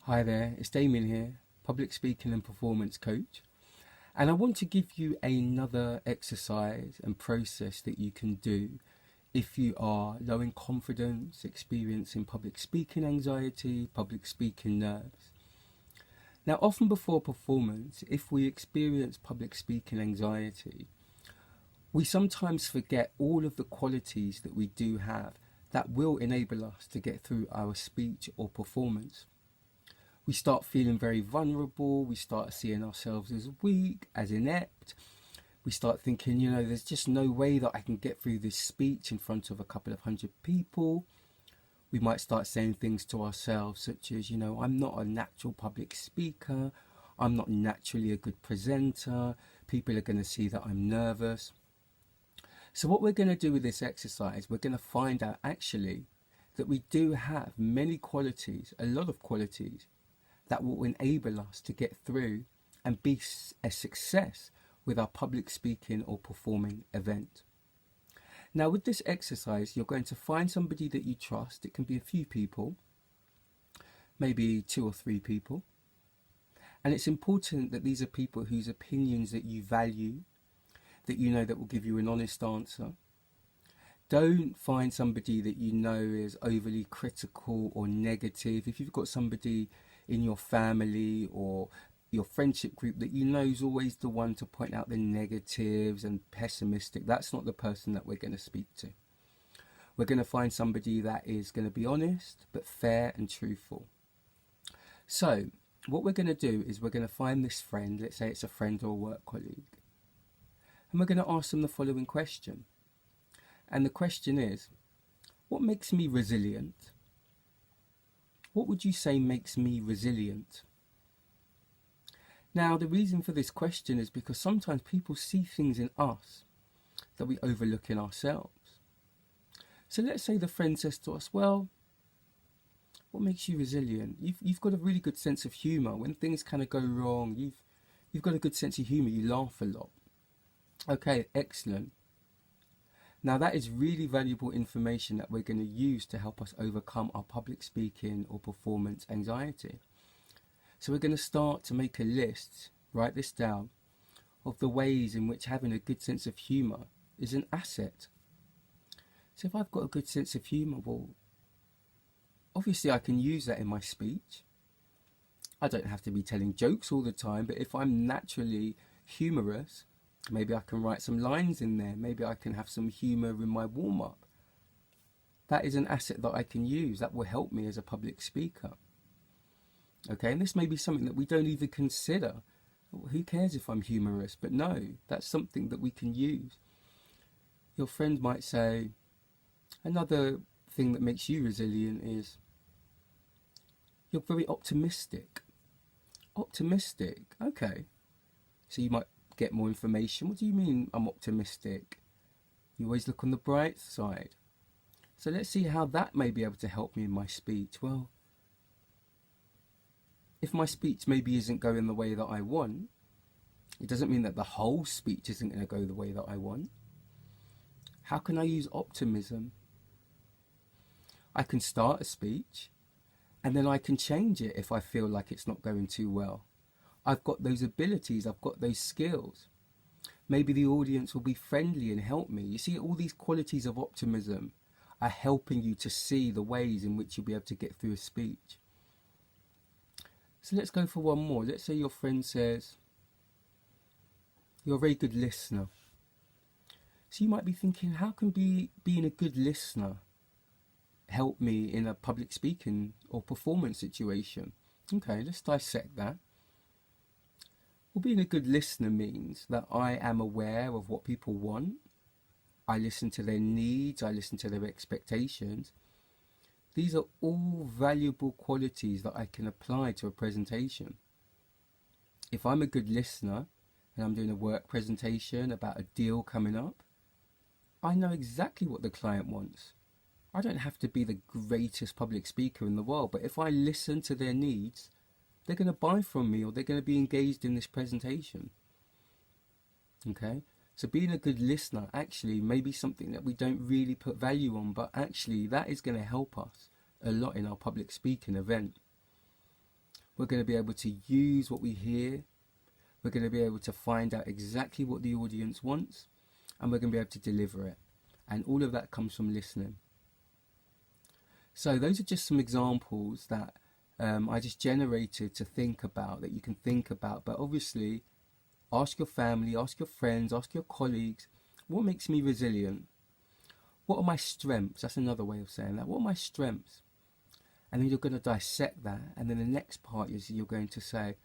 Hi there, it's Damien here, public speaking and performance coach. And I want to give you another exercise and process that you can do if you are low in confidence, experiencing public speaking anxiety, public speaking nerves. Now, often before performance, if we experience public speaking anxiety, we sometimes forget all of the qualities that we do have that will enable us to get through our speech or performance. We start feeling very vulnerable, we start seeing ourselves as weak, as inept. We start thinking, there's just no way that I can get through this speech in front of a couple of hundred people. We might start saying things to ourselves such as, I'm not a natural public speaker, I'm not naturally a good presenter, people are going to see that I'm nervous. So what we're going to do with this exercise, we're going to find out actually that we do have many qualities, a lot of qualities, that will enable us to get through and be a success with our public speaking or performing event. Now with this exercise, you're going to find somebody that you trust. It can be a few people, maybe 2 or 3 people. And it's important that these are people whose opinions that you value, that you know that will give you an honest answer. Don't find somebody that you know is overly critical or negative. If you've got somebody in your family or your friendship group that you know is always the one to point out the negatives and pessimistic, that's not the person that we're going to speak to. We're going to find somebody that is going to be honest but fair and truthful. So what we're going to do is we're going to find this friend, let's say it's a friend or a work colleague, and we're going to ask them the following question. And the question is, what makes me resilient? What would you say makes me resilient? Now, the reason for this question is because sometimes people see things in us that we overlook in ourselves. So let's say the friend says to us, well, what makes you resilient? You've got a really good sense of humour. When things kind of go wrong, you've got a good sense of humour. You laugh a lot. Okay, excellent. Now that is really valuable information that we're going to use to help us overcome our public speaking or performance anxiety. So we're going to start to make a list, write this down, of the ways in which having a good sense of humour is an asset. So if I've got a good sense of humour, well, obviously I can use that in my speech. I don't have to be telling jokes all the time, but if I'm naturally humorous, maybe I can write some lines in there. Maybe I can have some humour in my warm-up. That is an asset that I can use. That will help me as a public speaker. Okay, and this may be something that we don't even consider. Who cares if I'm humorous? But no, that's something that we can use. Your friend might say, another thing that makes you resilient is you're very optimistic. Optimistic, okay. So you might get more information. What do you mean I'm optimistic? You always look on the bright side. So let's see how that may be able to help me in my speech. Well, if my speech maybe isn't going the way that I want, it doesn't mean that the whole speech isn't going to go the way that I want. How can I use optimism? I can start a speech and then I can change it if I feel like it's not going too well. I've got those abilities, I've got those skills. Maybe the audience will be friendly and help me. You see, all these qualities of optimism are helping you to see the ways in which you'll be able to get through a speech. So let's go for one more. Let's say your friend says, you're a very good listener. So you might be thinking, how can being a good listener help me in a public speaking or performance situation? Okay, let's dissect that. Well, being a good listener means that I am aware of what people want. I listen to their needs, I listen to their expectations. These are all valuable qualities that I can apply to a presentation. If I'm a good listener and I'm doing a work presentation about a deal coming up, I know exactly what the client wants. I don't have to be the greatest public speaker in the world, but if I listen to their needs, they're going to buy from me or they're going to be engaged in this presentation. Okay, so being a good listener actually may be something that we don't really put value on, but actually that is going to help us a lot in our public speaking event. We're going to be able to use what we hear. We're going to be able to find out exactly what the audience wants, and we're going to be able to deliver it. And all of that comes from listening. So those are just some examples that I just generated to think about, that you can think about. But obviously, ask your family, ask your friends, ask your colleagues, what makes me resilient? What are my strengths? That's another way of saying that. What are my strengths? And then you're going to dissect that. And then the next part is you're going to say,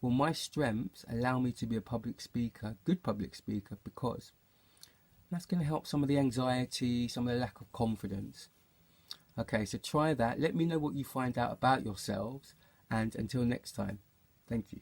well, my strengths allow me to be a public speaker, good public speaker, because that's going to help some of the anxiety, some of the lack of confidence. Okay, so try that. Let me know what you find out about yourselves. And until next time, thank you.